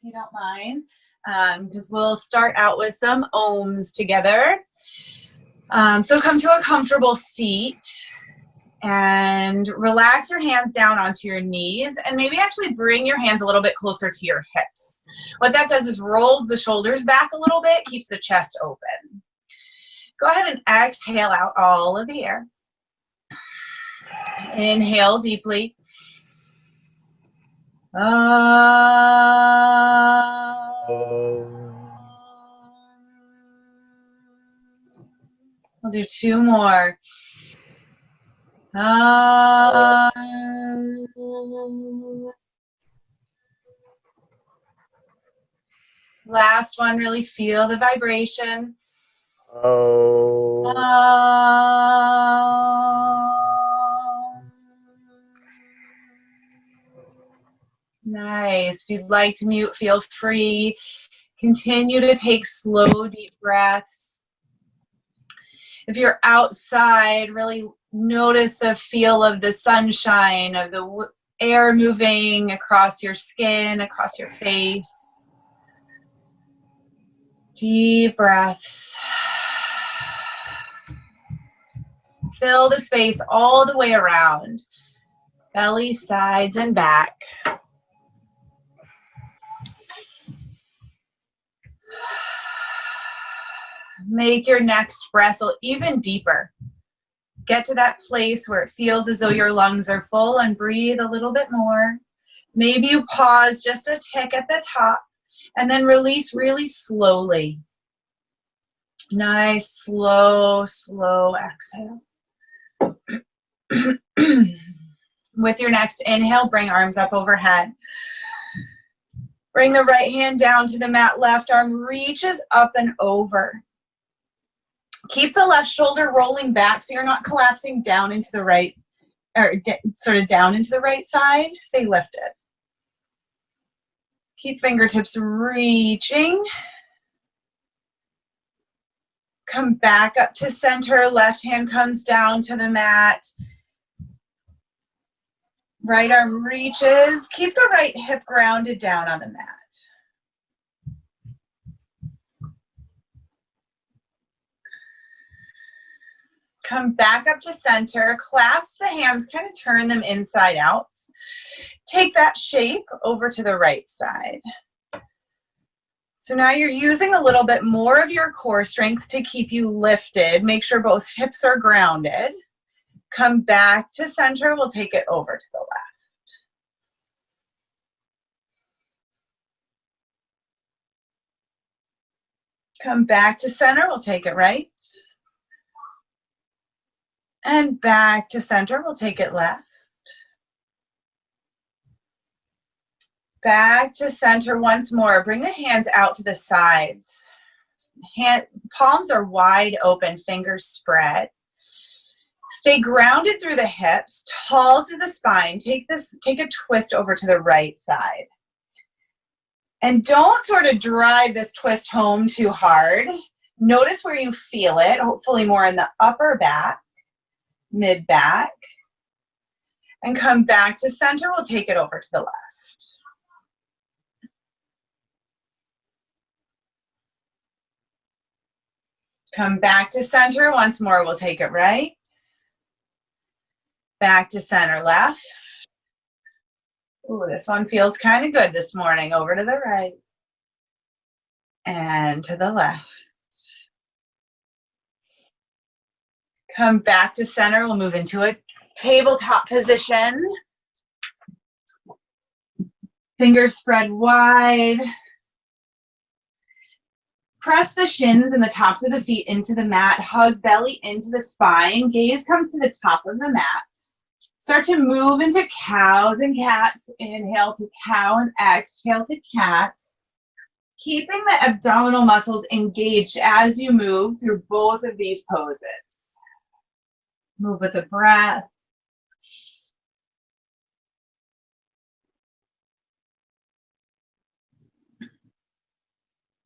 you don't mind, because we'll start out with some ohms together. So come to a comfortable seat and relax your hands down onto your knees, and maybe actually bring your hands a little bit closer to your hips. What that does is rolls the shoulders back a little bit, keeps the chest open. Go ahead and exhale out all of the air. Inhale deeply. We'll do two more. Last one, really feel the vibration. Nice. If you'd like to mute, feel free. Continue to take slow, deep breaths. If you're outside, really notice the feel of the sunshine, of the air moving across your skin, across your face. Deep breaths. Fill the space all the way around. Belly, sides, and back. Make your next breath even deeper. Get to that place where it feels as though your lungs are full, and breathe a little bit more. Maybe you pause just a tick at the top and then release really slowly. Nice, slow, slow exhale. With your next inhale, bring arms up overhead. Bring the right hand down to the mat. Left arm reaches up and over. Keep the left shoulder rolling back so you're not collapsing down into the right, or sort of down into the right side. Stay lifted. Keep fingertips reaching. Come back up to center. Left hand comes down to the mat. Right arm reaches. Keep the right hip grounded down on the mat. Come back up to center. Clasp the hands, kind of turn them inside out. Take that shape over to the right side. So now you're using a little bit more of your core strength to keep you lifted. Make sure both hips are grounded. Come back to center. We'll take it over to the left. Come back to center. We'll take it right. And back to center. We'll take it left. Back to center once more. Bring the hands out to the sides. Palms are wide open, fingers spread. Stay grounded through the hips, tall through the spine. Take a twist over to the right side. And don't sort of drive this twist home too hard. Notice where you feel it, hopefully more in the upper back, mid back. And come back to center. We'll take it over to the left. Come back to center. Once more, we'll take it right. Back to center, left. Ooh, this one feels kind of good this morning. Over to the right. And to the left. Come back to center. We'll move into a tabletop position. Fingers spread wide. Press the shins and the tops of the feet into the mat. Hug belly into the spine. Gaze comes to the top of the mat. Start to move into cows and cats. Inhale to cow and exhale to cat. Keeping the abdominal muscles engaged as you move through both of these poses. Move with the breath.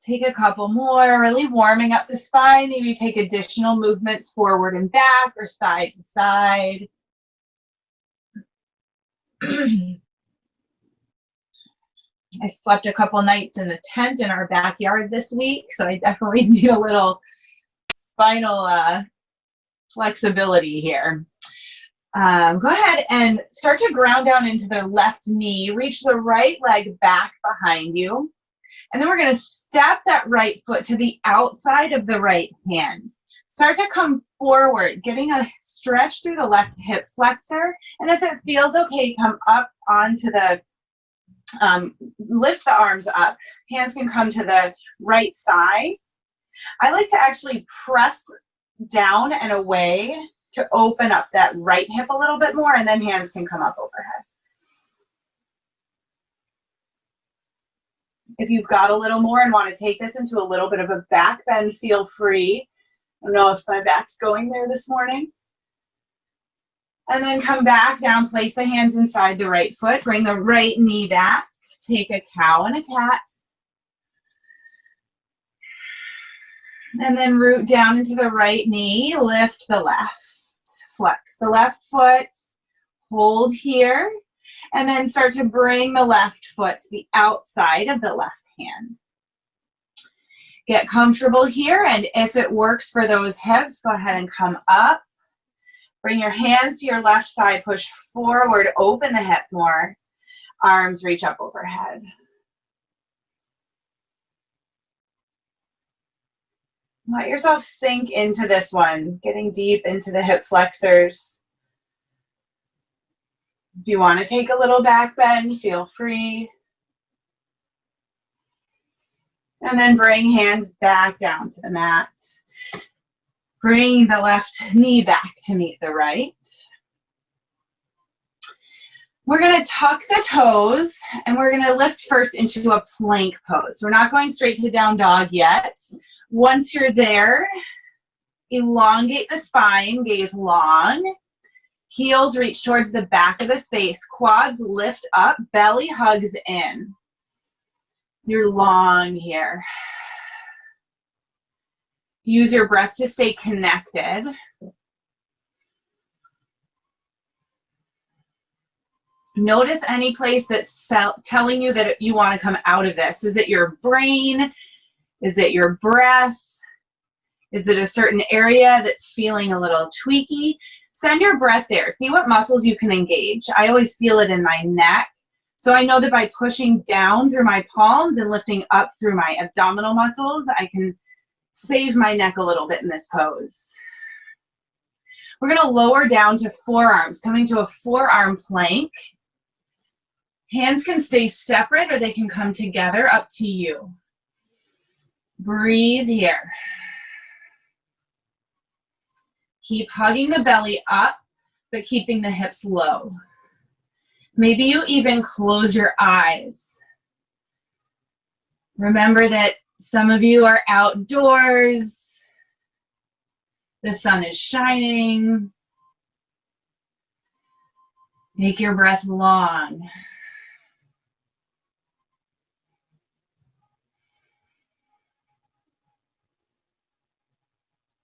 Take a couple more, really warming up the spine. Maybe take additional movements forward and back or side to side. I slept a couple nights in the tent in our backyard this week, so I definitely need a little spinal flexibility here. Go ahead and start to ground down into the left knee. Reach the right leg back behind you. And then we're going to step that right foot to the outside of the right hand. Start to come forward, getting a stretch through the left hip flexor. And if it feels okay, come up onto the, lift the arms up. Hands can come to the right thigh. I like to actually press down and away to open up that right hip a little bit more, and then hands can come up overhead. If you've got a little more and want to take this into a little bit of a back bend, feel free. I don't know if my back's going there this morning. And then come back down, place the hands inside the right foot, bring the right knee back, take a cow and a cat. And then root down into the right knee, lift the left. Flex the left foot, hold here, and then start to bring the left foot to the outside of the left hand. Get comfortable here, and if it works for those hips, go ahead and come up. Bring your hands to your left thigh, push forward, open the hip more. Arms reach up overhead. Let yourself sink into this one, getting deep into the hip flexors. If you want to take a little back bend, feel free. And then bring hands back down to the mat. Bring the left knee back to meet the right. We're going to tuck the toes, and we're going to lift first into a plank pose. We're not going straight to down dog yet. Once you're there, elongate the spine, gaze long. Heels reach towards the back of the space. Quads lift up, belly hugs in. You're long here. Use your breath to stay connected. Notice any place that's telling you that you want to come out of this. Is it your brain? Is it your breath? Is it a certain area that's feeling a little tweaky? Send your breath there. See what muscles you can engage. I always feel it in my neck. So I know that by pushing down through my palms and lifting up through my abdominal muscles, I can save my neck a little bit in this pose. We're going to lower down to forearms, coming to a forearm plank. Hands can stay separate or they can come together, up to you. Breathe here. Keep hugging the belly up, but keeping the hips low. Maybe you even close your eyes. Remember that some of you are outdoors. The sun is shining. Make your breath long.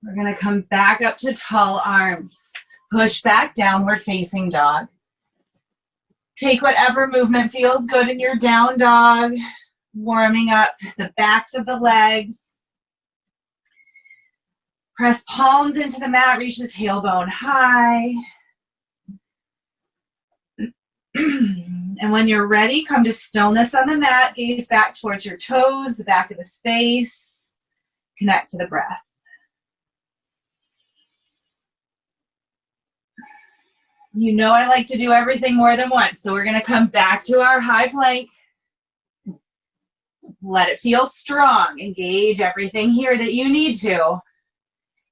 We're going to come back up to tall arms. Push back, downward facing dog. Take whatever movement feels good in your down dog. Warming up the backs of the legs. Press palms into the mat, reach the tailbone high. And when you're ready, come to stillness on the mat. Gaze back towards your toes, the back of the space. Connect to the breath. You know I like to do everything more than once, so we're going to come back to our high plank. Let it feel strong. Engage everything here that you need to.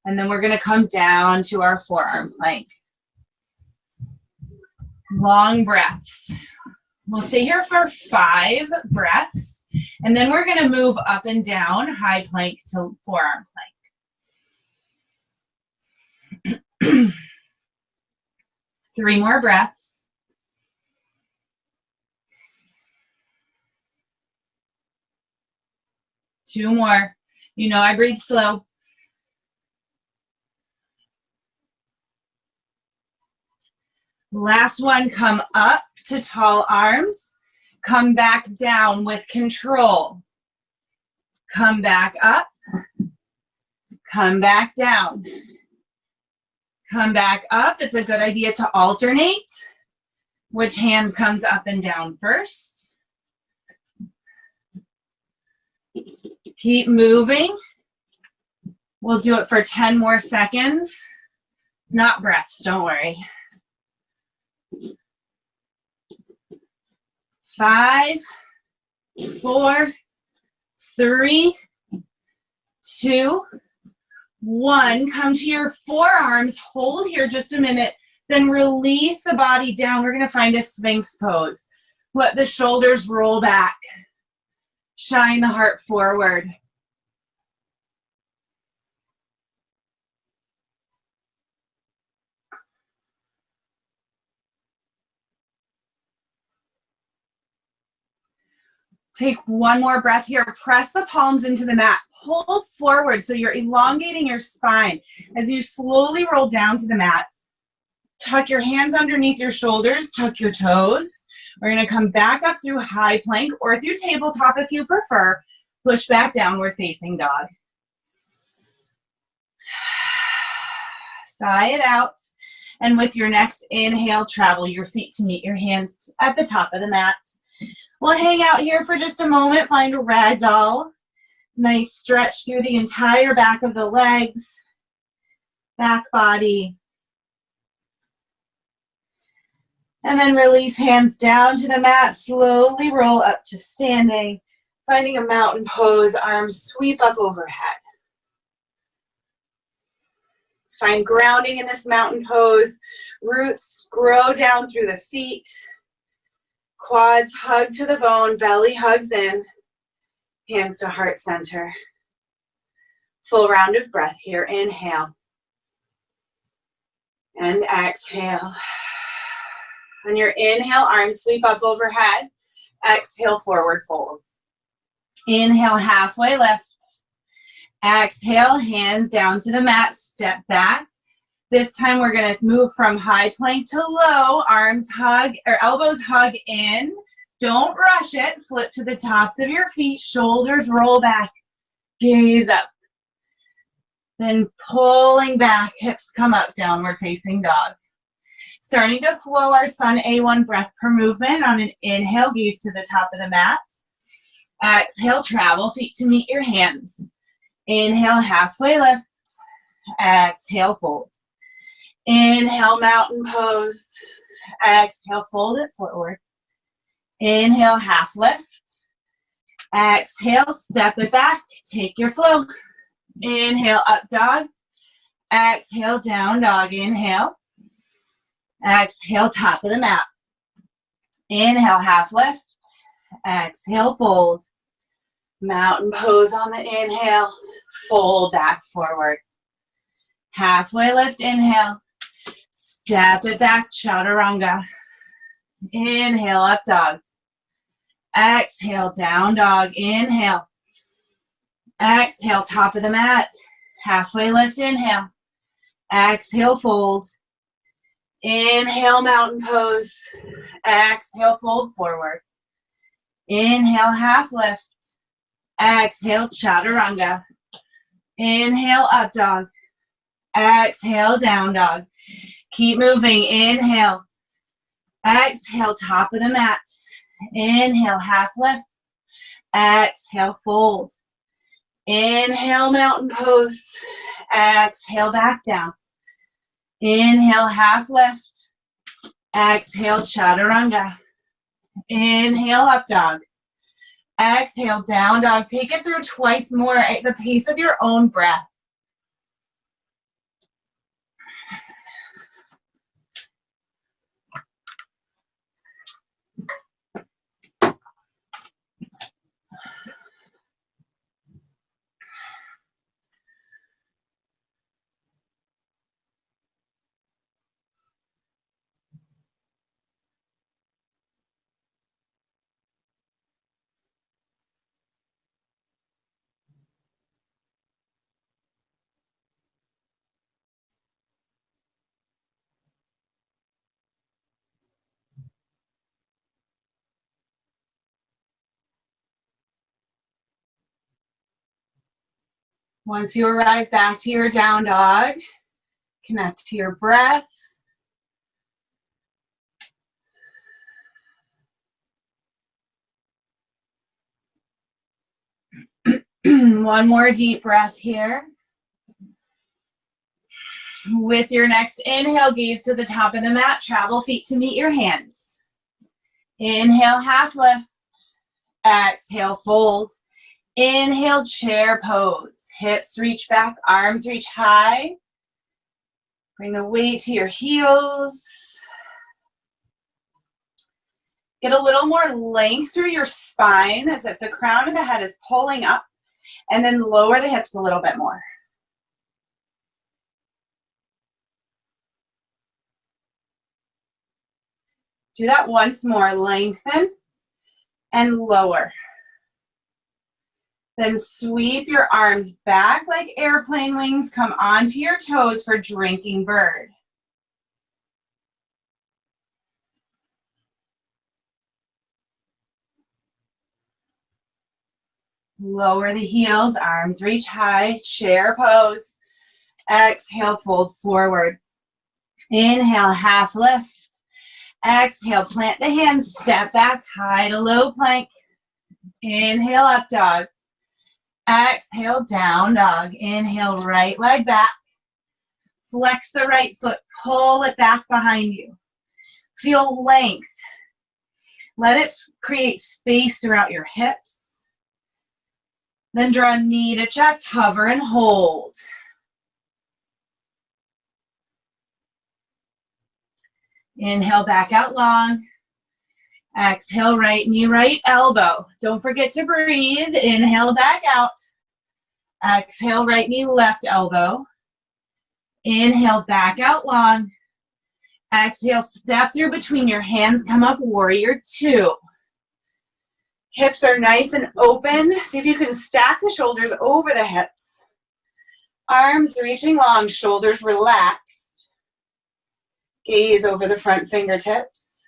And then we're going to come down to our forearm plank. Long breaths. We'll stay here for 5 breaths, and then we're going to move up and down, high plank to forearm plank. 3 more breaths. Two more. You know I breathe slow. Last one, come up to tall arms. Come back down with control. Come back up. Come back down. Come back up. It's a good idea to alternate which hand comes up and down first. Keep moving. We'll do it for 10 more seconds. Not breaths, don't worry. 5, 4, 3, 2, 1. Come to your forearms. Hold here just a minute. Then release the body down. We're going to find a Sphinx pose. Let the shoulders roll back. Shine the heart forward. Take one more breath here. Press the palms into the mat. Pull forward so you're elongating your spine. As you slowly roll down to the mat, tuck your hands underneath your shoulders, tuck your toes. We're going to come back up through high plank or through tabletop if you prefer. Push back, downward facing dog. Sigh it out. And with your next inhale, travel your feet to meet your hands at the top of the mat. We'll hang out here for just a moment, find a ragdoll. Nice stretch through the entire back of the legs, back body. And then release hands down to the mat, slowly roll up to standing, finding a mountain pose, arms sweep up overhead. Find grounding in this mountain pose, roots grow down through the feet. Quads hug to the bone, belly hugs in, hands to heart center. Full round of breath here. Inhale and exhale. On your inhale, arms sweep up overhead. Exhale, forward fold. Inhale, halfway lift. Exhale, hands down to the mat, step back. This time we're going to move from high plank to low, arms hug, or elbows hug in. Don't rush it. Flip to the tops of your feet, shoulders roll back, gaze up. Then pulling back, hips come up, downward facing dog. Starting to flow our sun A1 breath per movement. On an inhale, gaze to the top of the mat. Exhale, travel feet to meet your hands. Inhale, halfway lift. Exhale, fold. Inhale, mountain pose. Exhale, fold it forward. Inhale, half lift. Exhale, step it back. Take your flow. Inhale, up dog. Exhale, down dog. Inhale. Exhale, top of the mat. Inhale, half lift. Exhale, fold. Mountain pose on the inhale. Fold back forward. Halfway lift, inhale. Step it back, chaturanga. Inhale, up dog. Exhale, down dog. Inhale. Exhale, top of the mat. Halfway lift, inhale. Exhale, fold. Inhale, mountain pose. Exhale, fold forward. Inhale, half lift. Exhale, chaturanga. Inhale, up dog. Exhale, down dog. Keep moving. Inhale. Exhale, top of the mat. Inhale, half lift. Exhale, fold. Inhale, mountain pose. Exhale, back down. Inhale, half lift. Exhale, chaturanga. Inhale, up dog. Exhale, down dog. Take it through twice more at the pace of your own breath. Once you arrive back to your down dog, connect to your breath. One more deep breath here. With your next inhale, gaze to the top of the mat, travel feet to meet your hands. Inhale, half lift. Exhale, fold. Inhale, chair pose. Hips reach back, arms reach high. Bring the weight to your heels. Get a little more length through your spine as if the crown of the head is pulling up, and then lower the hips a little bit more. Do that once more. Lengthen and lower. Then sweep your arms back like airplane wings. Come onto your toes for drinking bird. Lower the heels, arms reach high, chair pose. Exhale, fold forward. Inhale, half lift. Exhale, plant the hands, step back, high to low plank. Inhale, up dog. Exhale, down dog. Inhale, right leg back. Flex the right foot, pull it back behind you. Feel length. Let it create space throughout your hips. Then draw knee to chest, hover and hold. Inhale, back out long. Exhale, right knee, right elbow. Don't forget to breathe. Inhale, back out. Exhale, right knee, left elbow. Inhale, back out long. Exhale, step through between your hands, come up, warrior two. Hips are nice and open. See if you can stack the shoulders over the hips. Arms reaching long, shoulders relaxed. Gaze over the front fingertips.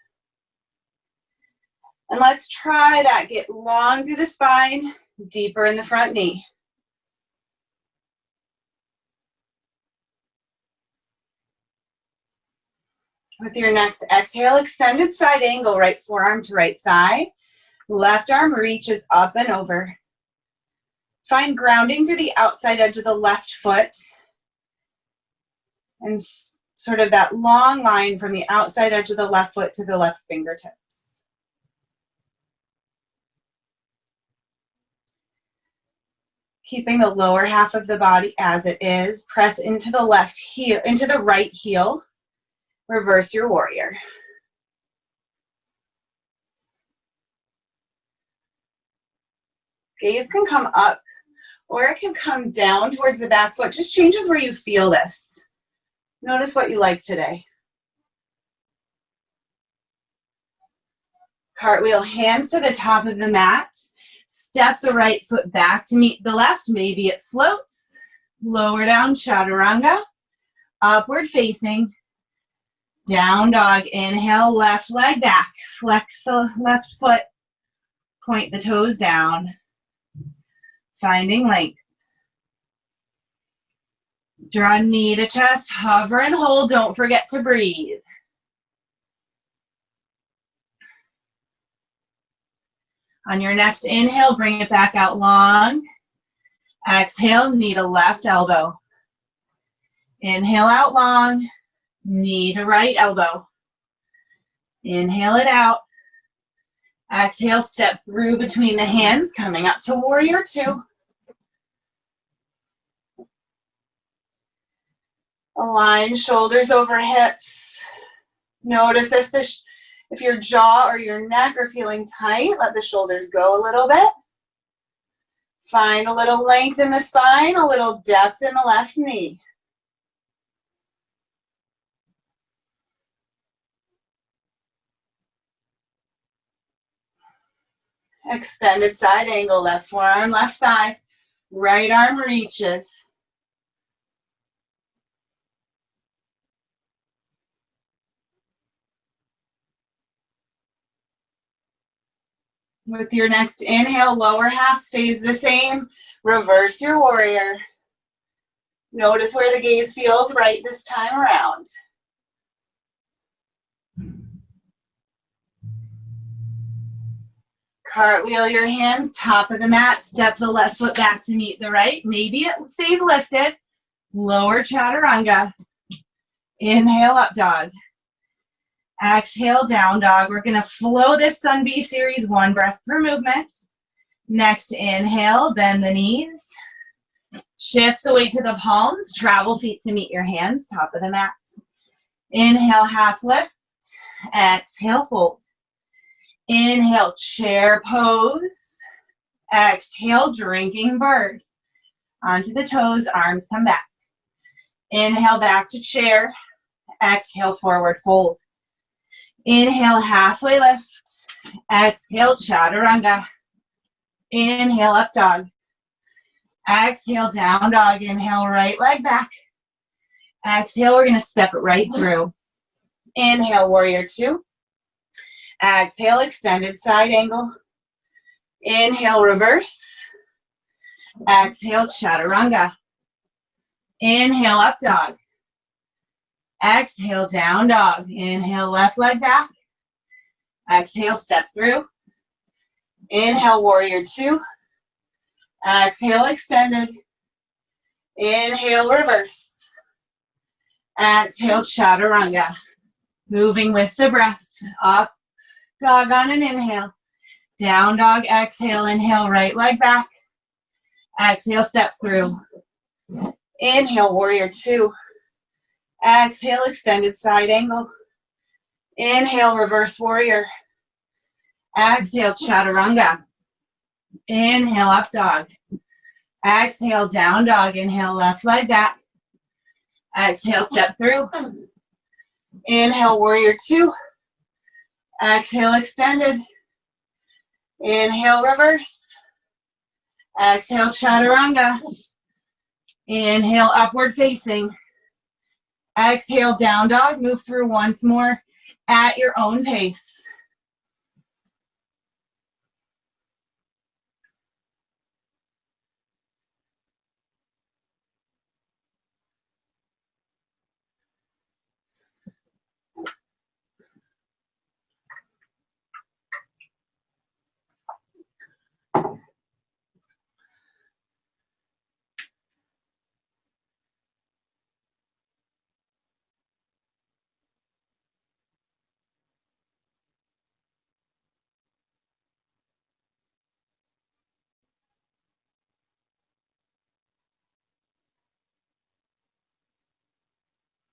And let's try that. Get long through the spine, deeper in the front knee. With your next exhale, extended side angle, right forearm to right thigh. Left arm reaches up and over. Find grounding through the outside edge of the left foot. And sort of that long line from the outside edge of the left foot to the left fingertips. Keeping the lower half of the body as it is. Press into the left heel, into the right heel. Reverse your warrior. Gaze can come up or it can come down towards the back foot. Just changes where you feel this. Notice what you like today. Cartwheel, hands to the top of the mat. Step the right foot back to meet the left. Maybe it floats. Lower down, chaturanga. Upward facing. Down dog. Inhale, left leg back. Flex the left foot. Point the toes down. Finding length. Draw knee to chest, hover and hold. Don't forget to breathe. On your next inhale, bring it back out long. Exhale, knee to left elbow. Inhale out long, knee to right elbow. Inhale it out. Exhale, step through between the hands, coming up to warrior two. Align shoulders over hips. Notice if your jaw or your neck are feeling tight, let the shoulders go a little bit. Find a little length in the spine, a little depth in the left knee. Extended side angle, left forearm, left thigh. Right arm reaches. With your next inhale, lower half stays the same. Reverse your warrior. Notice where the gaze feels right this time around. Cartwheel your hands, top of the mat, step the left foot back to meet the right. Maybe it stays lifted. Lower chaturanga. Inhale, up dog. Exhale, down dog. We're gonna flow this Sun B series, 1 breath per movement. Next inhale, bend the knees. Shift the weight to the palms, travel feet to meet your hands, top of the mat. Inhale, half lift. Exhale, fold. Inhale, chair pose. Exhale, drinking bird. Onto the toes, arms come back. Inhale, back to chair. Exhale, forward fold. Inhale, halfway lift. Exhale, chaturanga. Inhale, up dog. Exhale, down dog. Inhale, right leg back. Exhale, we're gonna step it right through. Inhale, warrior 2. Exhale, extended side angle. Inhale, reverse. Exhale, chaturanga. Inhale, up dog. Exhale, down dog. Inhale, left leg back. Exhale, step through. Inhale, warrior 2. Exhale, extended. Inhale, reverse. Exhale, chaturanga. Moving with the breath. Up dog on an inhale. Down dog, exhale, inhale, right leg back. Exhale, step through. Inhale, warrior 2. Exhale, extended side angle. Inhale, reverse warrior. Exhale, chaturanga. Inhale, up dog. Exhale, down dog. Inhale, left leg back. Exhale, step through. Inhale, warrior 2. Exhale, extended. Inhale, reverse. Exhale, chaturanga. Inhale, upward facing. Exhale, down dog. Move through once more at your own pace.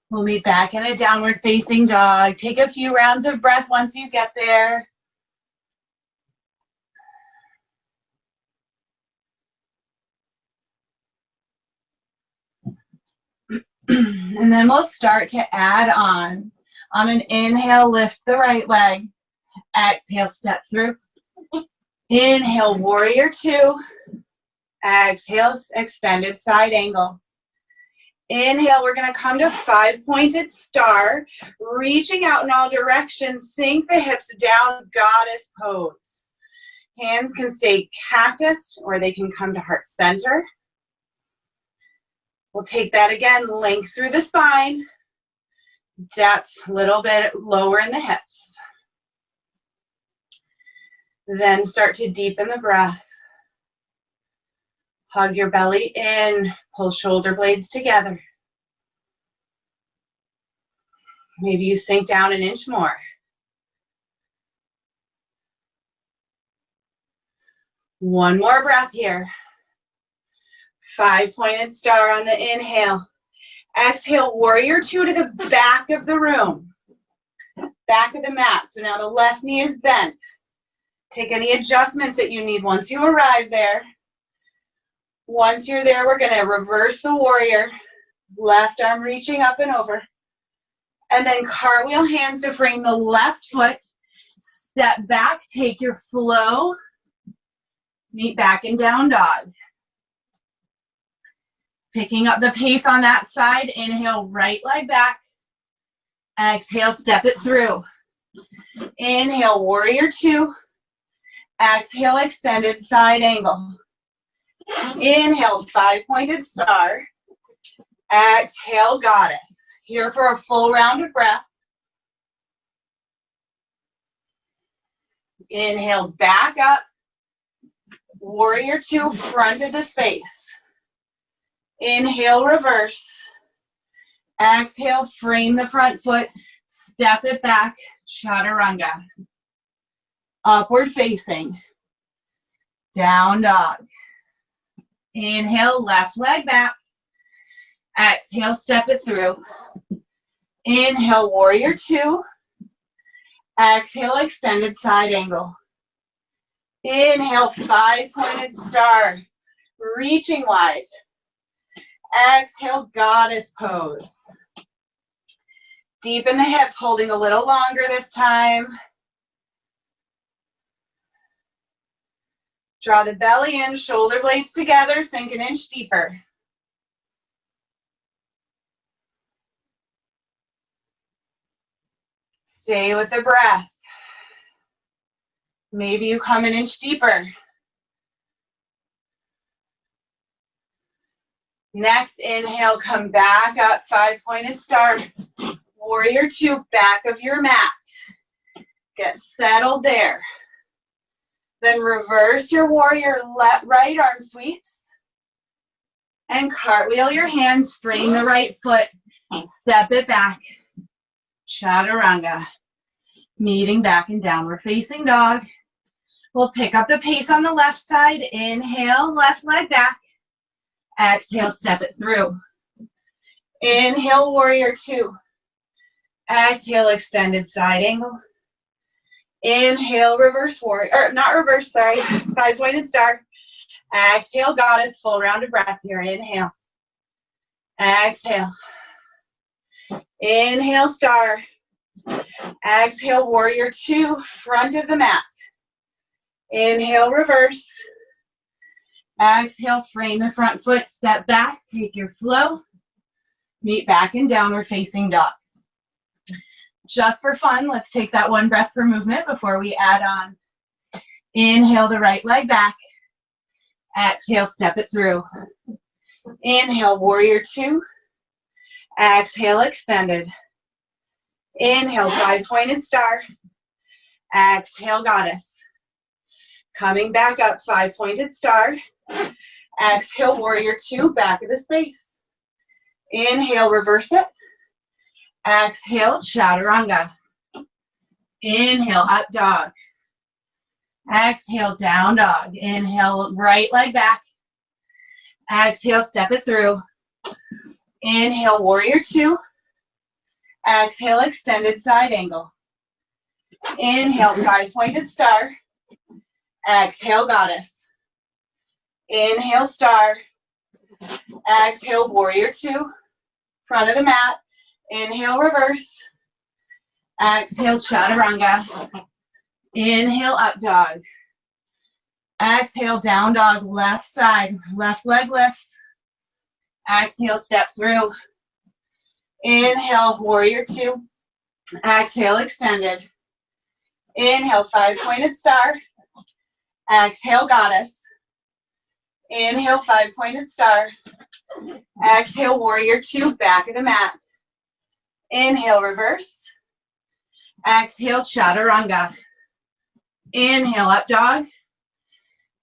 We'll meet back in a downward facing dog. Take a few rounds of breath once you get there. And then we'll start to add on. On an inhale, lift the right leg. Exhale, step through. Inhale, warrior 2. Exhale, extended side angle. Inhale, we're gonna come to 5-pointed star, reaching out in all directions, sink the hips down, goddess pose. Hands can stay cactus or they can come to heart center. We'll take that again, length through the spine, depth a little bit lower in the hips. Then start to deepen the breath. Hug your belly in, pull shoulder blades together. Maybe you sink down an inch more. One more breath here. 5-pointed star on the inhale. Exhale, warrior 2 to the back of the room. Back of the mat. So now the left knee is bent. Take any adjustments that you need once you arrive there. Once you're there, we're gonna reverse the warrior. Left arm reaching up and over. And then cartwheel hands to frame the left foot. Step back, take your flow. Meet back in down dog. Picking up the pace on that side. Inhale, right leg back. Exhale, step it through. Inhale, warrior 2. Exhale, extended side angle. Inhale, 5-pointed star. Exhale, goddess. Here for a full round of breath. Inhale, back up. Warrior two, front of the space. Inhale, reverse. Exhale, frame the front foot. Step it back, chaturanga. Upward facing. Down dog. Inhale, left leg back. Exhale, step it through. Inhale, warrior two. Exhale, extended side angle. Inhale, five-pointed star. Reaching wide. Exhale, goddess pose. Deepen the hips, holding a little longer this time. Draw the belly in, shoulder blades together, sink an inch deeper. Stay with the breath. Maybe you come an inch deeper. Next, inhale, come back up, five-pointed star. Warrior two, back of your mat. Get settled there. Then reverse your warrior, right arm sweeps. And cartwheel your hands, frame the right foot, step it back. Chaturanga. Meeting back in downward facing dog. We'll pick up the pace on the left side. Inhale, left leg back. Exhale, step it through. Inhale, warrior two. Exhale, extended side angle. Inhale, reverse warrior, or not reverse, sorry, five-pointed star. Exhale, goddess, full round of breath here. Inhale. Exhale. Inhale, star. Exhale, warrior two, front of the mat. Inhale, reverse. Exhale, frame the front foot, step back, take your flow. Meet back in downward facing dog. Just for fun, let's take that one breath per movement before we add on. Inhale the right leg back. Exhale, step it through. Inhale, warrior two. Exhale, extended. Inhale, five-pointed star. Exhale, goddess. Coming back up, five-pointed star. Exhale, warrior two, back of the space. Inhale, reverse it. Exhale, chaturanga. Inhale, up dog. Exhale, down dog. Inhale, right leg back. Exhale, step it through. Inhale, warrior two. Exhale, extended side angle. Inhale, five-pointed star. Exhale, goddess. Inhale, star. Exhale, warrior two. Front of the mat. Inhale, reverse. Exhale, chaturanga. Inhale, up dog. Exhale, down dog, left side. Left leg lifts. Exhale, step through. Inhale, warrior two. Exhale, extended. Inhale, five-pointed star. Exhale, goddess. Inhale, five-pointed star. Exhale, warrior two, back of the mat. Inhale, reverse. Exhale, chaturanga. Inhale, up dog.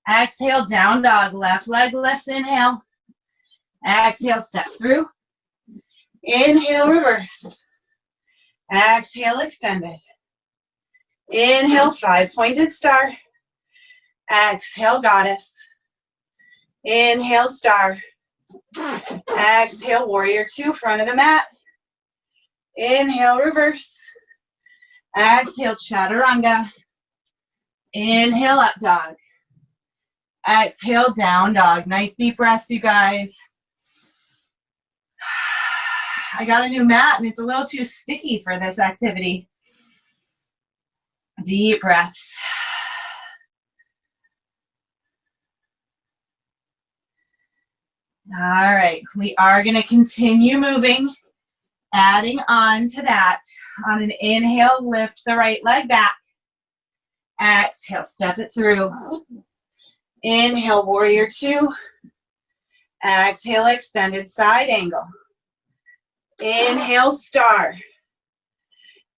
Exhale, down dog. Left leg lifts, inhale. Exhale, step through. Inhale, reverse. Exhale, extended. Inhale, five-pointed star. Exhale, goddess. Inhale, star. Exhale, warrior two, front of the mat. Inhale, reverse. Exhale, chaturanga. Inhale, up dog. Exhale, down dog. Nice deep breaths, you guys. I got a new mat and it's a little too sticky for this activity. Deep breaths. All right, we are going to continue moving, adding on to that. On an inhale, lift the right leg back. Exhale, step it through. Inhale, warrior two. Exhale, extended side angle. Inhale, star.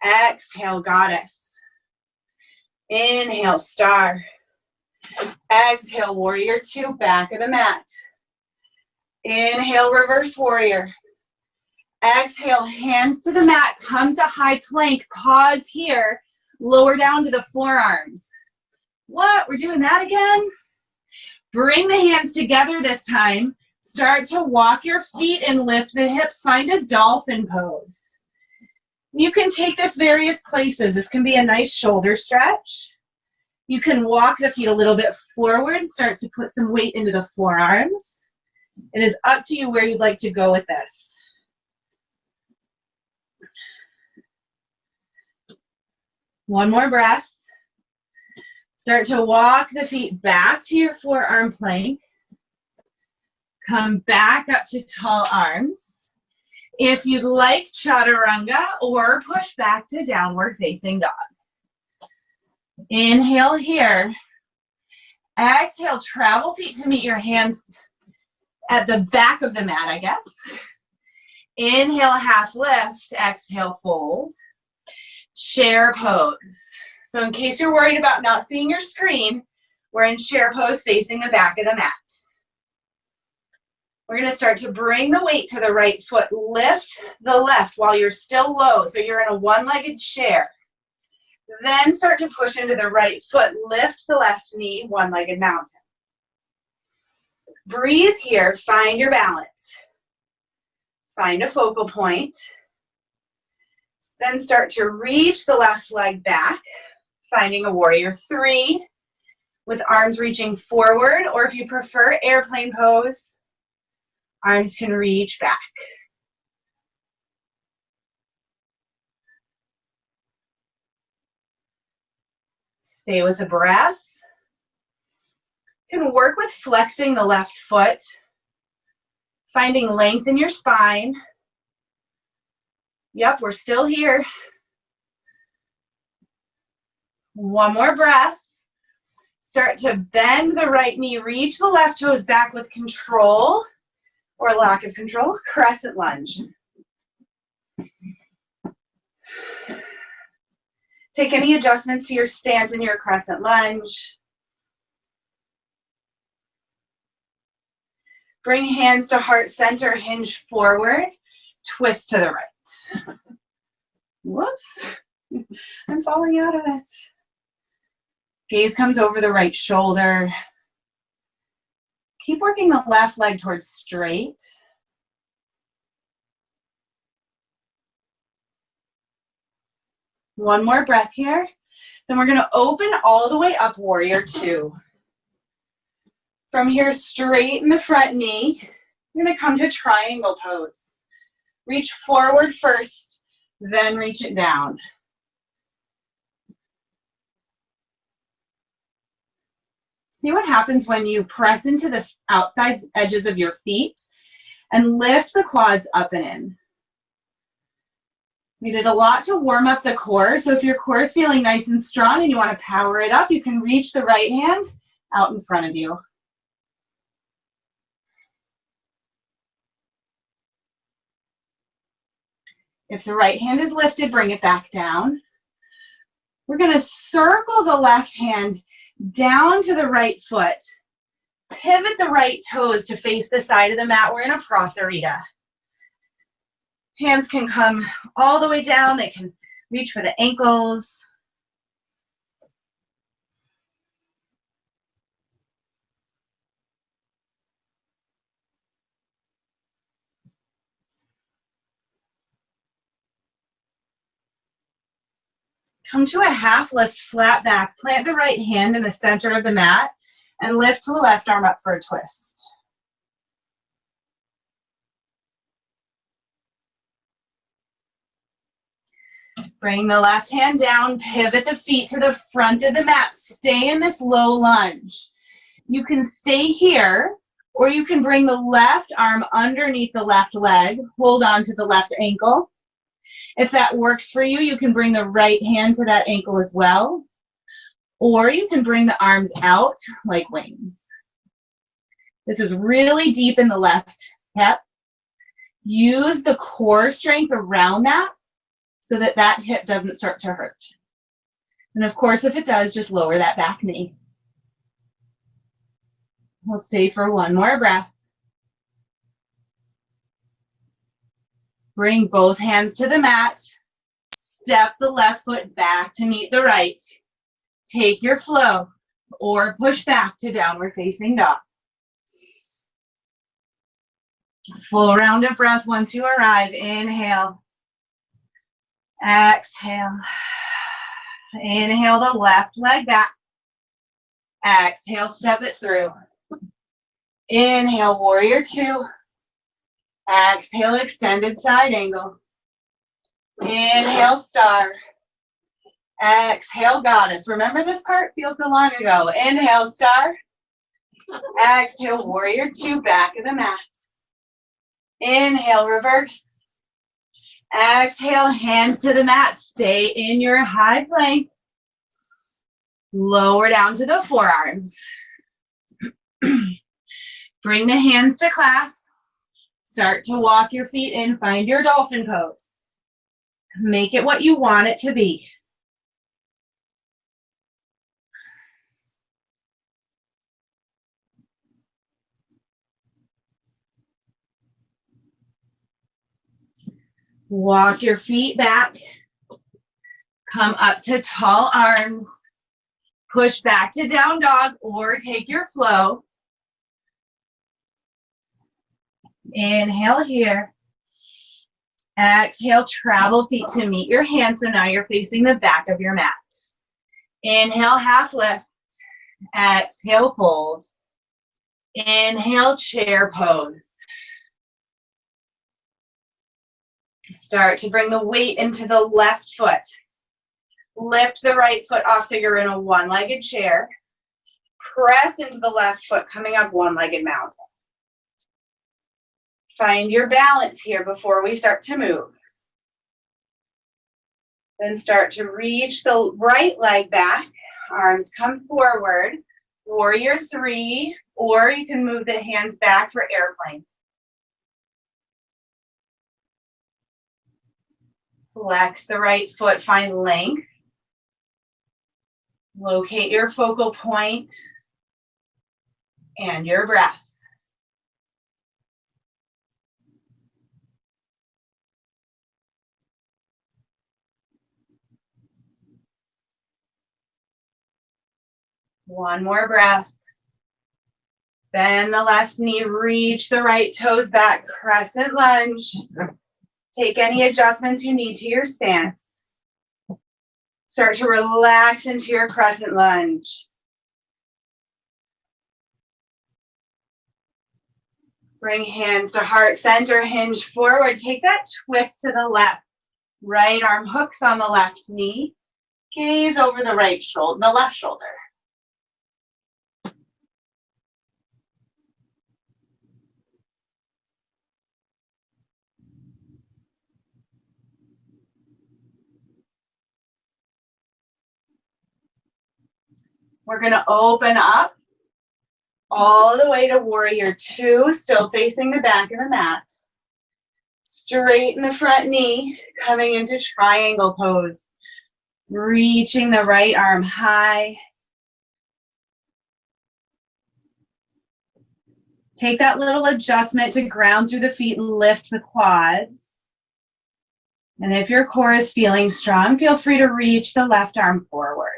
Exhale, goddess. Inhale, star. Exhale, warrior two, back of the mat. Inhale, reverse warrior. Exhale, hands to the mat, come to high plank, pause here, lower down to the forearms. What, we're doing that again? Bring the hands together this time. Start to walk your feet and lift the hips, find a dolphin pose. You can take this various places. This can be a nice shoulder stretch. You can walk the feet a little bit forward and start to put some weight into the forearms. It is up to you where you'd like to go with this. One more breath. Start to walk the feet back to your forearm plank. Come back up to tall arms. If you'd like, chaturanga or push back to downward facing dog. Inhale here. Exhale, travel feet to meet your hands at the back of the mat, I guess. Inhale, half lift. Exhale, fold. Chair pose. So in case you're worried about not seeing your screen, we're in chair pose facing the back of the mat. We're going to start to bring the weight to the right foot. Lift the left while you're still low, so you're in a one-legged chair. Then start to push into the right foot. Lift the left knee, one-legged mountain. Breathe here, find your balance. Find a focal point. Then start to reach the left leg back, finding a warrior three with arms reaching forward, or if you prefer airplane pose, arms can reach back. Stay with the breath. You can work with flexing the left foot, finding length in your spine. Yep, we're still here. One more breath. Start to bend the right knee, reach the left toes back with control or lack of control. Crescent lunge. Take any adjustments to your stance in your crescent lunge. Bring hands to heart center, hinge forward, twist to the right. Whoops, I'm falling out of it. Gaze comes over the right shoulder. Keep working the left leg towards straight. One more breath here. Then we're going to open all the way up, warrior two. From here, straighten the front knee. You're going to come to triangle pose. Reach forward first, then reach it down. See what happens when you press into the outside edges of your feet and lift the quads up and in. We did a lot to warm up the core, so if your core is feeling nice and strong and you want to power it up, you can reach the right hand out in front of you. If the right hand is lifted, bring it back down. We're going to circle the left hand down to the right foot. Pivot the right toes to face the side of the mat. We're in a prasarita. Hands can come all the way down. They can reach for the ankles. Come to a half lift, flat back. Plant the right hand in the center of the mat and lift the left arm up for a twist. Bring the left hand down, pivot the feet to the front of the mat. Stay in this low lunge. You can stay here, or you can bring the left arm underneath the left leg. Hold on to the left ankle. If that works for you, you can bring the right hand to that ankle as well. Or you can bring the arms out like wings. This is really deep in the left hip. Use the core strength around that so that that hip doesn't start to hurt. And of course, if it does, just lower that back knee. We'll stay for one more breath. Bring both hands to the mat. Step the left foot back to meet the right. Take your flow or push back to downward facing dog. Full round of breath once you arrive. Inhale. Exhale. Inhale the left leg back. Exhale, step it through. Inhale, warrior two. Exhale, extended side angle. Inhale, star. Exhale, goddess. Remember this part? Feels so long ago. Inhale, star. Exhale, warrior two, back of the mat. Inhale, reverse. Exhale, hands to the mat. Stay in your high plank. Lower down to the forearms. Bring the hands to clasp. Start to walk your feet in. Find your dolphin pose. Make it what you want it to be. Walk your feet back. Come up to tall arms. Push back to down dog or take your flow. Inhale here. Exhale, travel feet to meet your hands. So now you're facing the back of your mat. Inhale, half lift. Exhale, fold. Inhale, chair pose. Start to bring the weight into the left foot. Lift the right foot off so you're in a one-legged chair. Press into the left foot, coming up one-legged mountain. Find your balance here before we start to move. Then start to reach the right leg back. Arms come forward. Warrior three, or you can move the hands back for airplane. Flex the right foot, find length. Locate your focal point and your breath. One more breath. Bend the left knee, reach the right toes back, crescent lunge. Take any adjustments you need to your stance. Start to relax into your crescent lunge. Bring hands to heart center, hinge forward. Take that twist to the left. Right arm hooks on the left knee. Gaze over the right shoulder, the left shoulder. We're going to open up all the way to warrior two, still facing the back of the mat. Straighten the front knee, coming into triangle pose. Reaching the right arm high. Take that little adjustment to ground through the feet and lift the quads. And if your core is feeling strong, feel free to reach the left arm forward.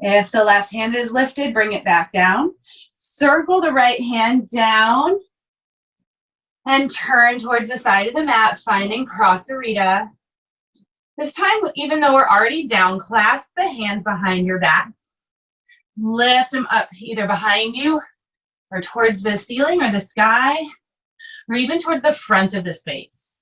If the left hand is lifted, bring it back down. Circle the right hand down and turn towards the side of the mat, finding Prasarita. This time, even though we're already down, clasp the hands behind your back. Lift them up either behind you or towards the ceiling or the sky, or even toward the front of the space.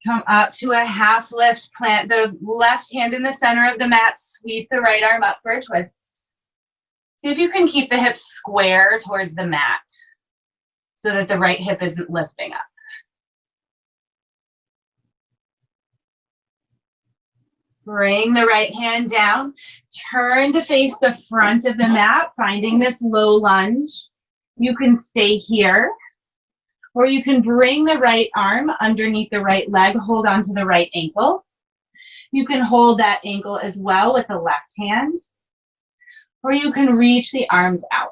Come up to a half lift, plant the left hand in the center of the mat, sweep the right arm up for a twist. See if you can keep the hips square towards the mat so that the right hip isn't lifting up. Bring the right hand down, turn to face the front of the mat, finding this low lunge. You can stay here, or you can bring the right arm underneath the right leg, hold onto the right ankle. You can hold that ankle as well with the left hand, or you can reach the arms out.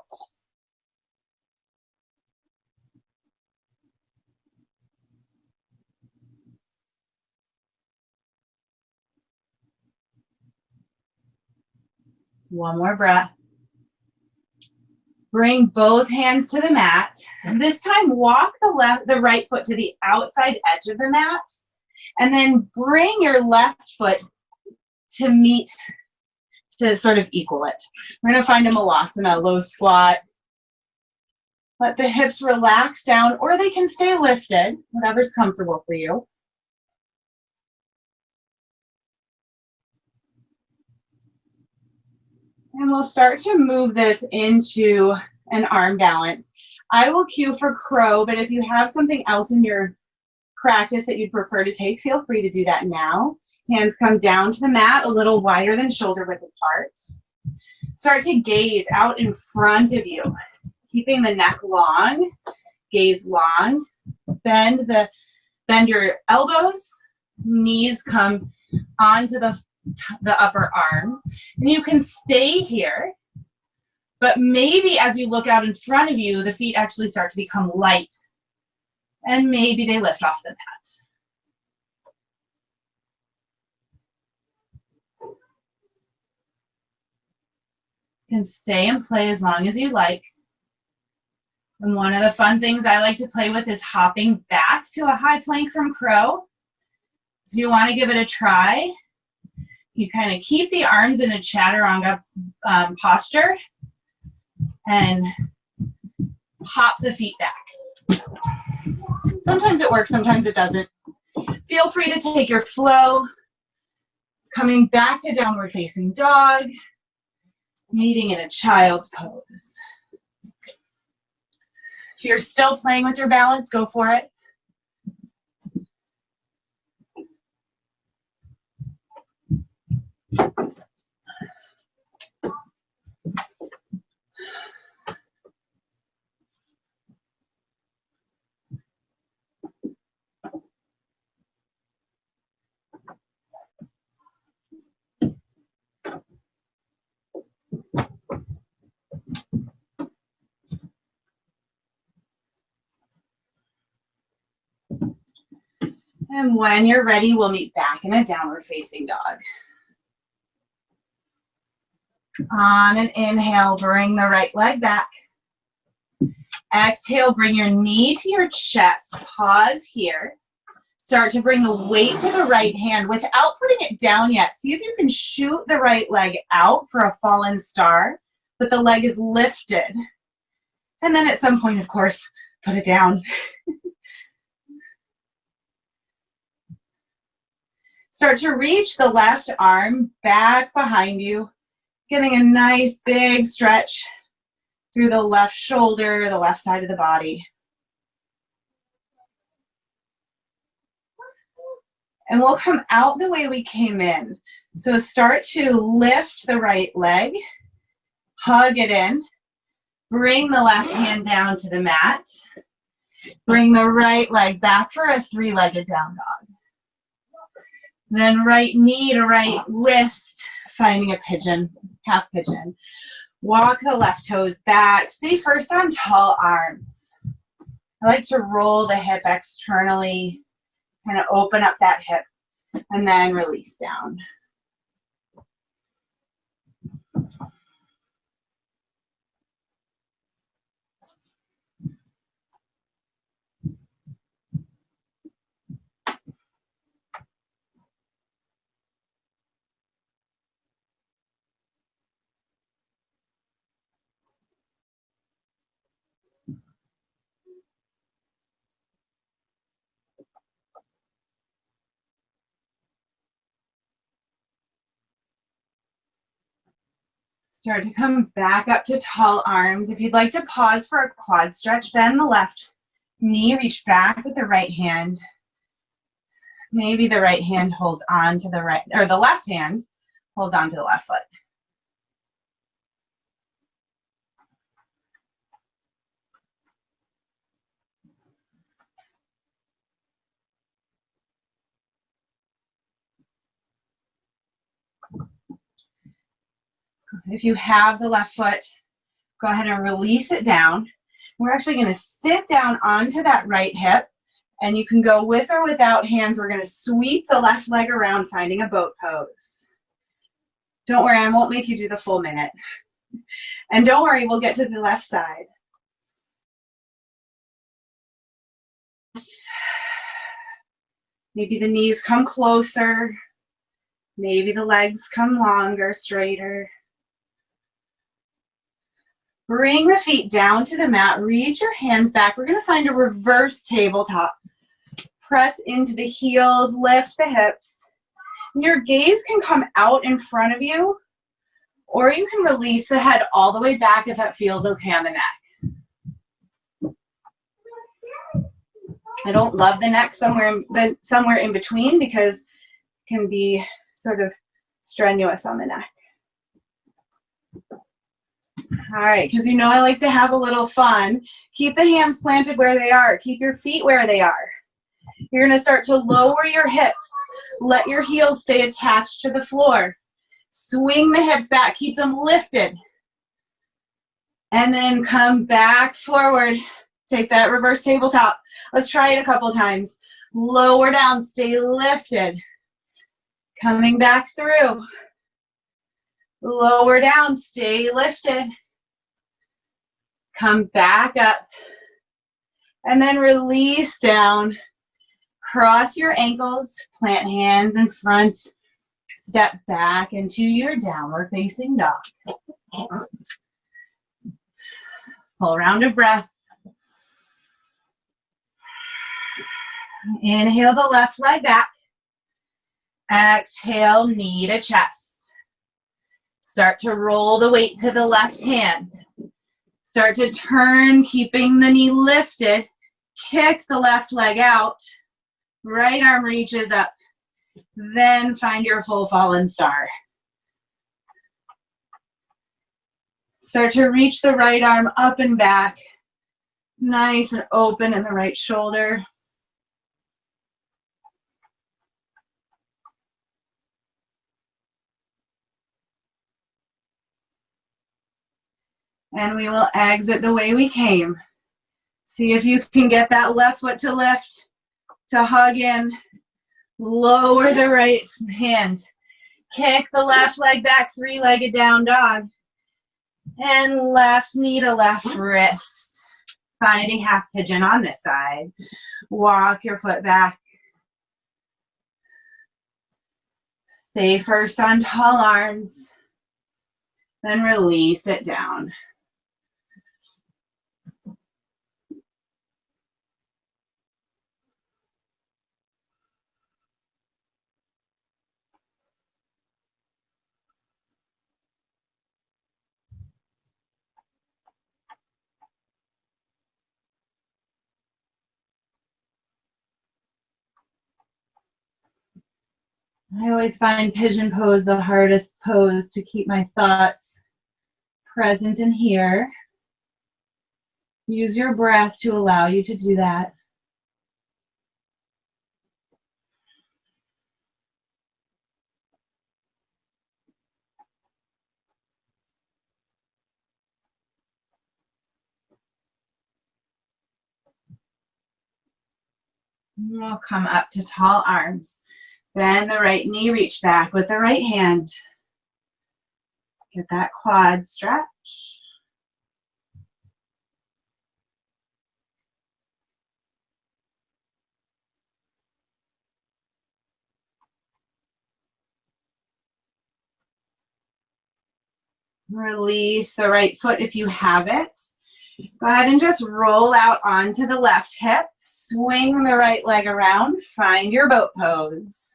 One more breath. Bring both hands to the mat. This time, walk the right foot to the outside edge of the mat, and then bring your left foot to meet, to sort of equal it. We're gonna find a malasana, low squat. Let the hips relax down, or they can stay lifted, whatever's comfortable for you. And we'll start to move this into an arm balance. I will cue for crow, but if you have something else in your practice that you'd prefer to take, feel free to do that now. Hands come down to the mat, a little wider than shoulder width apart. Start to gaze out in front of you, keeping the neck long, gaze long. Bend your elbows, knees come onto the upper arms, and you can stay here, but maybe as you look out in front of you, the feet actually start to become light, and maybe they lift off the mat. You can stay and play as long as you like. And one of the fun things I like to play with is hopping back to a high plank from crow. If you want to give it a try, you kind of keep the arms in a chaturanga posture and pop the feet back. Sometimes it works, sometimes it doesn't. Feel free to take your flow, coming back to downward facing dog, meeting in a child's pose. If you're still playing with your balance, go for it. And when you're ready, we'll meet back in a downward facing dog. On an inhale, bring the right leg back. Exhale, bring your knee to your chest. Pause here. Start to bring the weight to the right hand without putting it down yet. See if you can shoot the right leg out for a fallen star, but the leg is lifted. And then at some point, of course, put it down. Start to reach the left arm back behind you, getting a nice big stretch through the left shoulder, the left side of the body. And we'll come out the way we came in. So start to lift the right leg, hug it in, bring the left hand down to the mat, bring the right leg back for a three-legged down dog. Then right knee to right wrist, finding a pigeon, half pigeon. Walk the left toes back. Stay first on tall arms. I like to roll the hip externally, kind of open up that hip, and then release down. Start to come back up to tall arms. If you'd like to pause for a quad stretch, bend the left knee, reach back with the right hand. Maybe the right hand holds on to the right, or the left hand holds on to the left foot. If you have the left foot, go ahead and release it down. We're actually going to sit down onto that right hip, and you can go with or without hands. We're going to sweep the left leg around, finding a boat pose. Don't worry, I won't make you do the full minute. And don't worry, we'll get to the left side. Maybe the knees come closer. Maybe the legs come longer, straighter. Bring the feet down to the mat. Reach your hands back. We're going to find a reverse tabletop. Press into the heels, lift the hips. Your gaze can come out in front of you, or you can release the head all the way back if that feels okay on the neck. I don't love the neck somewhere in between because it can be sort of strenuous on the neck. All right, because you know I like to have a little fun. Keep the hands planted where they are. Keep your feet where they are. You're going to start to lower your hips. Let your heels stay attached to the floor. Swing the hips back. Keep them lifted. And then come back forward. Take that reverse tabletop. Let's try it a couple times. Lower down. Stay lifted. Coming back through. Lower down, stay lifted. Come back up. And then release down. Cross your ankles, plant hands in front. Step back into your downward facing dog. Full round of breath. Inhale the left leg back. Exhale, knee to chest. Start to roll the weight to the left hand. Start to turn, keeping the knee lifted. Kick the left leg out. Right arm reaches up. Then find your full fallen star. Start to reach the right arm up and back. Nice and open in the right shoulder. And we will exit the way we came. See if you can get that left foot to lift, to hug in. Lower the right hand. Kick the left leg back, three-legged down dog. And left knee to left wrist. Finding half pigeon on this side. Walk your foot back. Stay first on tall arms. Then release it down. I always find pigeon pose the hardest pose to keep my thoughts present and here. Use your breath to allow you to do that. We'll come up to tall arms. Bend the right knee, reach back with the right hand. Get that quad stretch. Release the right foot if you have it. Go ahead and just roll out onto the left hip. Swing the right leg around. Find your boat pose.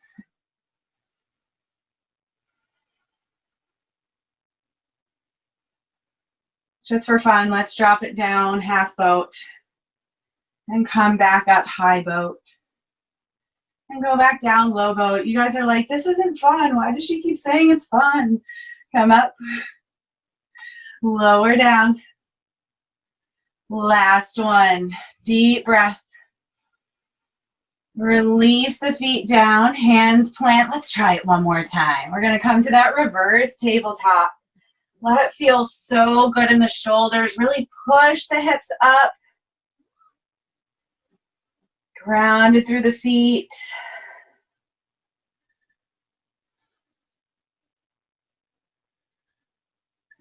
Just for fun, let's drop it down, half boat, and come back up, high boat. And go back down, low boat. You guys are like, this isn't fun. Why does she keep saying it's fun? Come up, lower down. Last one, deep breath. Release the feet down, hands plant. Let's try it one more time. We're gonna come to that reverse tabletop. Let it feel so good in the shoulders. Really push the hips up. Grounded through the feet.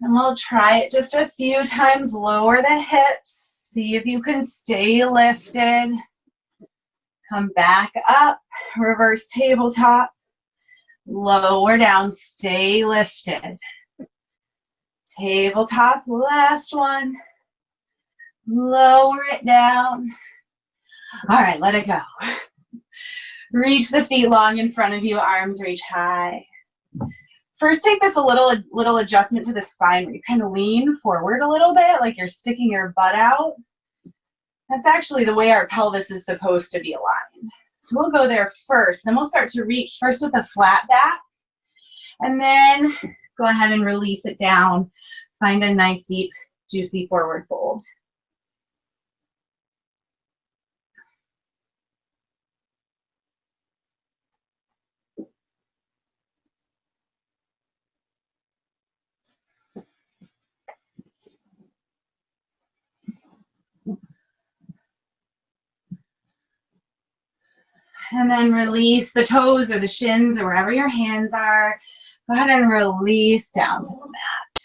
And we'll try it just a few times. Lower the hips. See if you can stay lifted. Come back up. Reverse tabletop. Lower down. Stay lifted. Tabletop. Last one. Lower it down. All right, let it go. Reach the feet long in front of you. Arms reach high. First, take this a little adjustment to the spine where you kind of lean forward a little bit, like you're sticking your butt out. That's actually the way our pelvis is supposed to be aligned. So we'll go there first. Then we'll start to reach first with a flat back. And then go ahead and release it down. Find a nice, deep, juicy forward fold. And then release the toes or the shins or wherever your hands are. Go ahead and release down to the mat.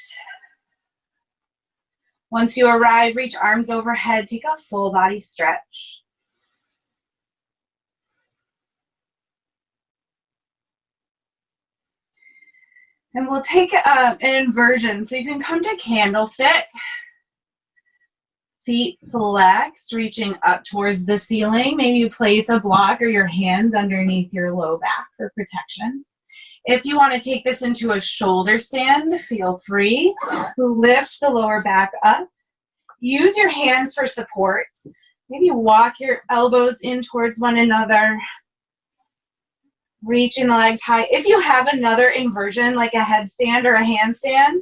Once you arrive, reach arms overhead. Take a full body stretch. And we'll take an inversion. So you can come to candlestick. Feet flexed, reaching up towards the ceiling. Maybe you place a block or your hands underneath your low back for protection. If you want to take this into a shoulder stand, feel free. Lift the lower back up. Use your hands for support. Maybe walk your elbows in towards one another. Reaching the legs high. If you have another inversion, like a headstand or a handstand,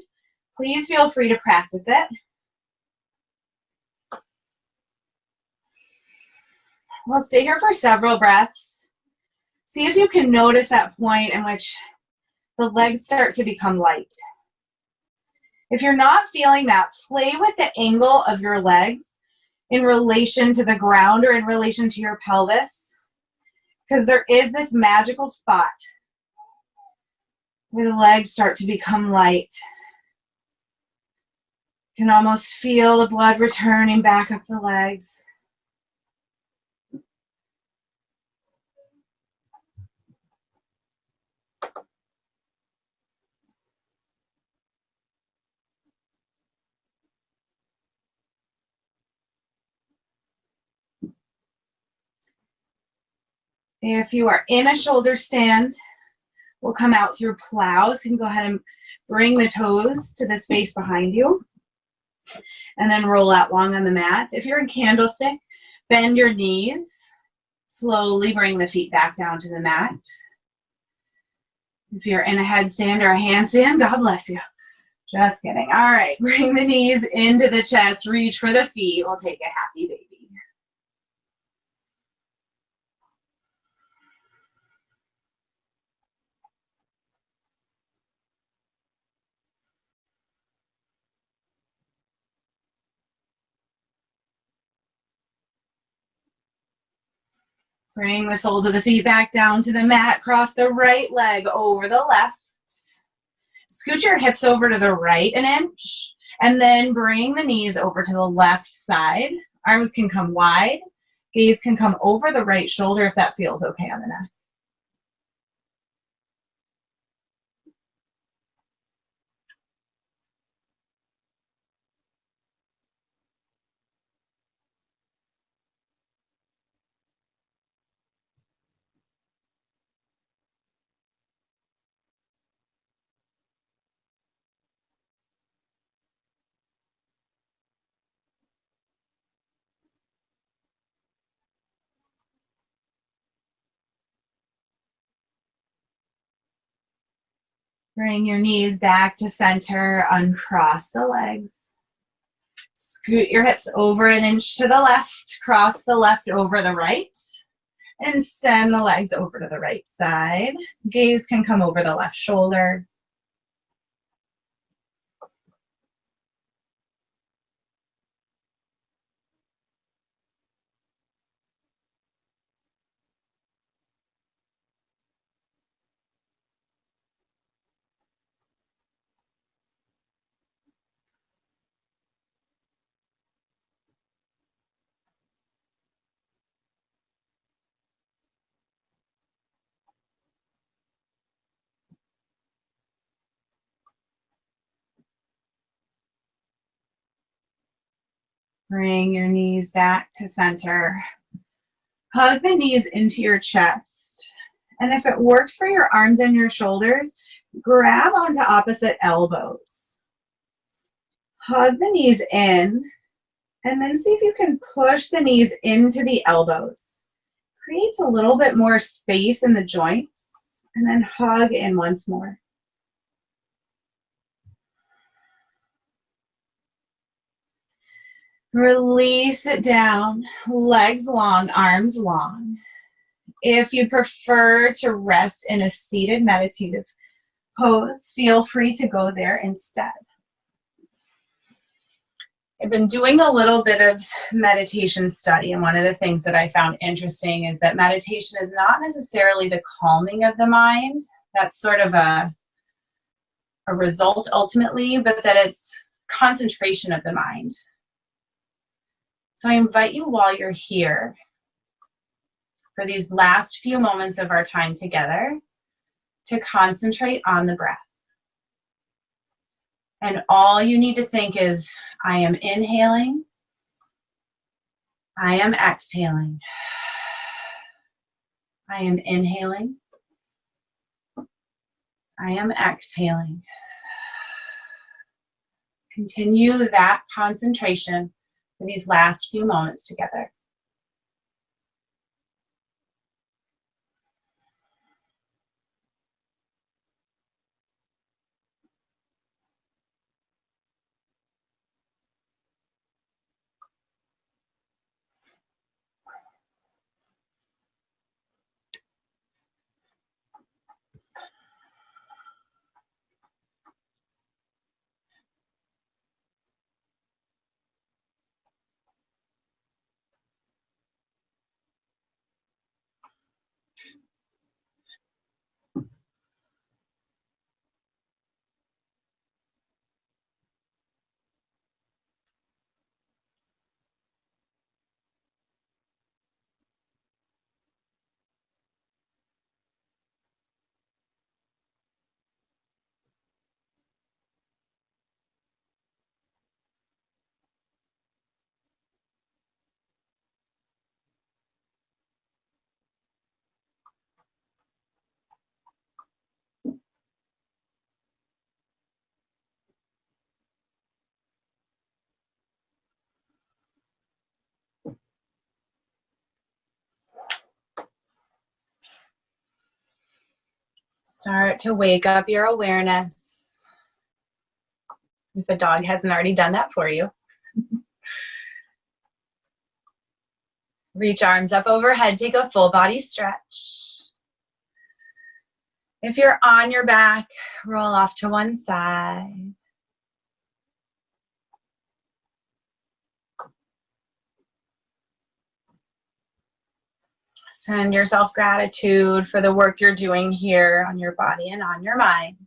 please feel free to practice it. We'll stay here for several breaths. See if you can notice that point in which the legs start to become light. If you're not feeling that, play with the angle of your legs in relation to the ground or in relation to your pelvis, because there is this magical spot where the legs start to become light. You can almost feel the blood returning back up the legs. If you are in a shoulder stand, we'll come out through plow. So you can go ahead and bring the toes to the space behind you and then roll out long on the mat. If you're in candlestick, bend your knees. Slowly bring the feet back down to the mat. If you're in a headstand or a handstand, God bless you. Just kidding. All right, bring the knees into the chest. Reach for the feet. We'll take a happy baby. Bring the soles of the feet back down to the mat. Cross the right leg over the left. Scoot your hips over to the right an inch. And then bring the knees over to the left side. Arms can come wide. Gaze can come over the right shoulder if that feels okay on the neck. Bring your knees back to center, uncross the legs. Scoot your hips over an inch to the left, cross the left over the right, and send the legs over to the right side. Gaze can come over the left shoulder. Bring your knees back to center. Hug the knees into your chest. And if it works for your arms and your shoulders, grab onto opposite elbows. Hug the knees in, and then see if you can push the knees into the elbows. Creates a little bit more space in the joints, and then hug in once more. Release it down, legs long, arms long. If you prefer to rest in a seated meditative pose, feel free to go there instead. I've been doing a little bit of meditation study, and one of the things that I found interesting is that meditation is not necessarily the calming of the mind. That's sort of a result ultimately, but that it's concentration of the mind. So I invite you while you're here, for these last few moments of our time together, to concentrate on the breath. And all you need to think is, I am inhaling, I am exhaling. I am inhaling, I am exhaling. Continue that concentration for these last few moments together. Start to wake up your awareness. If a dog hasn't already done that for you. Reach arms up overhead, take a full body stretch. If you're on your back, roll off to one side. Send yourself gratitude for the work you're doing here on your body and on your mind.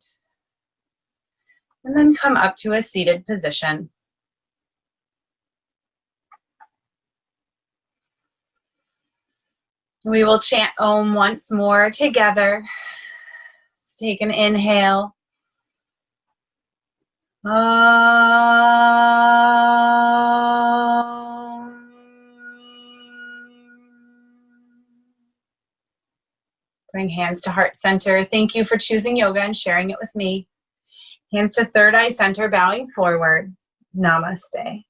And then come up to a seated position. We will chant Om once more together. So take an inhale. Bring hands to heart center. Thank you for choosing yoga and sharing it with me. Hands to third eye center, bowing forward. Namaste.